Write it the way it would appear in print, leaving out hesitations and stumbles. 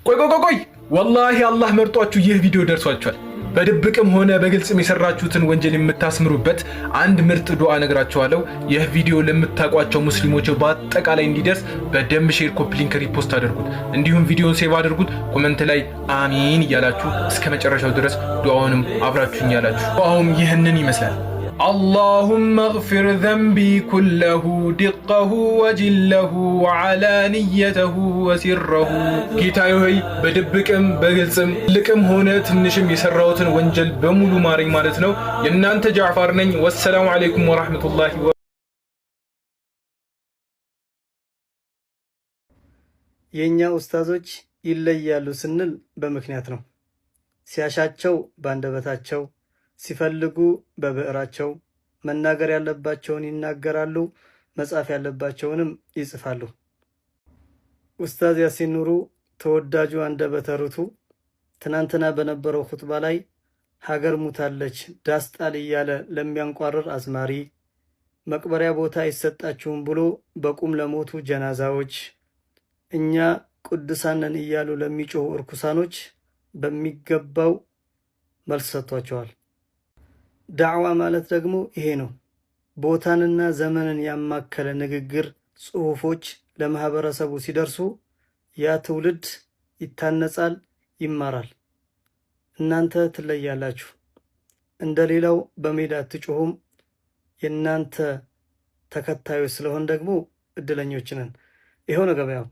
ቆይ ወላሂ አላህ መርጧችሁ ይህ ቪዲዮ ደርሷችኋል። በድብቅም ሆነ በግልጽም የሰራችሁትን ወንጀል የምታስምሩበት አንድ ምርጥ ዱዓ ነግራችኋለሁ። ይህ ቪዲዮ ለምታውቋቸው ሙስሊሞች በአጠቃላይ እንዲደርስ በደንብ ሼር፣ ኮፒ ሊንክ፣ ሪፖስት አድርጉት። እንዲሁም ቪዲዮን ሴቭ አድርጉት። ኮመንት ላይ አሚን እያላችሁ እስከ መጨረሻው ድረስ ዱዓውንም አብራችሁኝ ያላችሁ። ዱዓውም ይህንን ይመስላል። اللهم اغفر ذنبي كله دقه وجله وعلانيته وسره ጌታዬ ሆይ በድብቅም በግልጽም ልቅም ሆነ ትንሽም የሰራሁትን ወንጀል በሙሉ ማረኝ ማለት ነው። የእናንተ ጃዕፈር ነኝ። ወሰላሙ አለይኩም ወራህመቱላሂ የኛ ኡስታዞች ይለያሉ ስንል በምክንያት ነው። ሲያሻቸው ባንደበታቸው ሲፈልጉ በብዕራቸው መናገር ያለባቸውን ይናገራሉ፣ መጻፍ ያለባቸውንም ይጽፋሉ። ኡስታዝ ያሲን ኑሩ ተወዳጁ አንደበተ ርቱዕ ትናንትና በነበረው ኹጥባ ላይ ሀገር ሙታለች ዳስ ጣል እያለ ለሚያንቋርር አዝማሪ፣ መቅበሪያ ቦታ አይሰጣችሁም ብሎ በቁም ለሞቱ ጀናዛዎች፣ እኛ ቅዱሳን ነን እያሉ ለሚጮሁ እርኩሳኖች በሚገባው መልስ ሰጥቷቸዋል። ዳዕዋ ማለት ደግሞ ይሄ ነው። ቦታንና ዘመንን ያማከለ ንግግር፣ ጽሑፎች ለማህበረሰቡ ሲደርሱ ያ ትውልድ ይታነጻል፣ ይማራል። እናንተ ትለያላችሁ። እንደሌላው በሜዳ አትጮሁም። የእናንተ ተከታዮች ስለሆን ደግሞ እድለኞች ነን። ይኸው ነው ገበያው።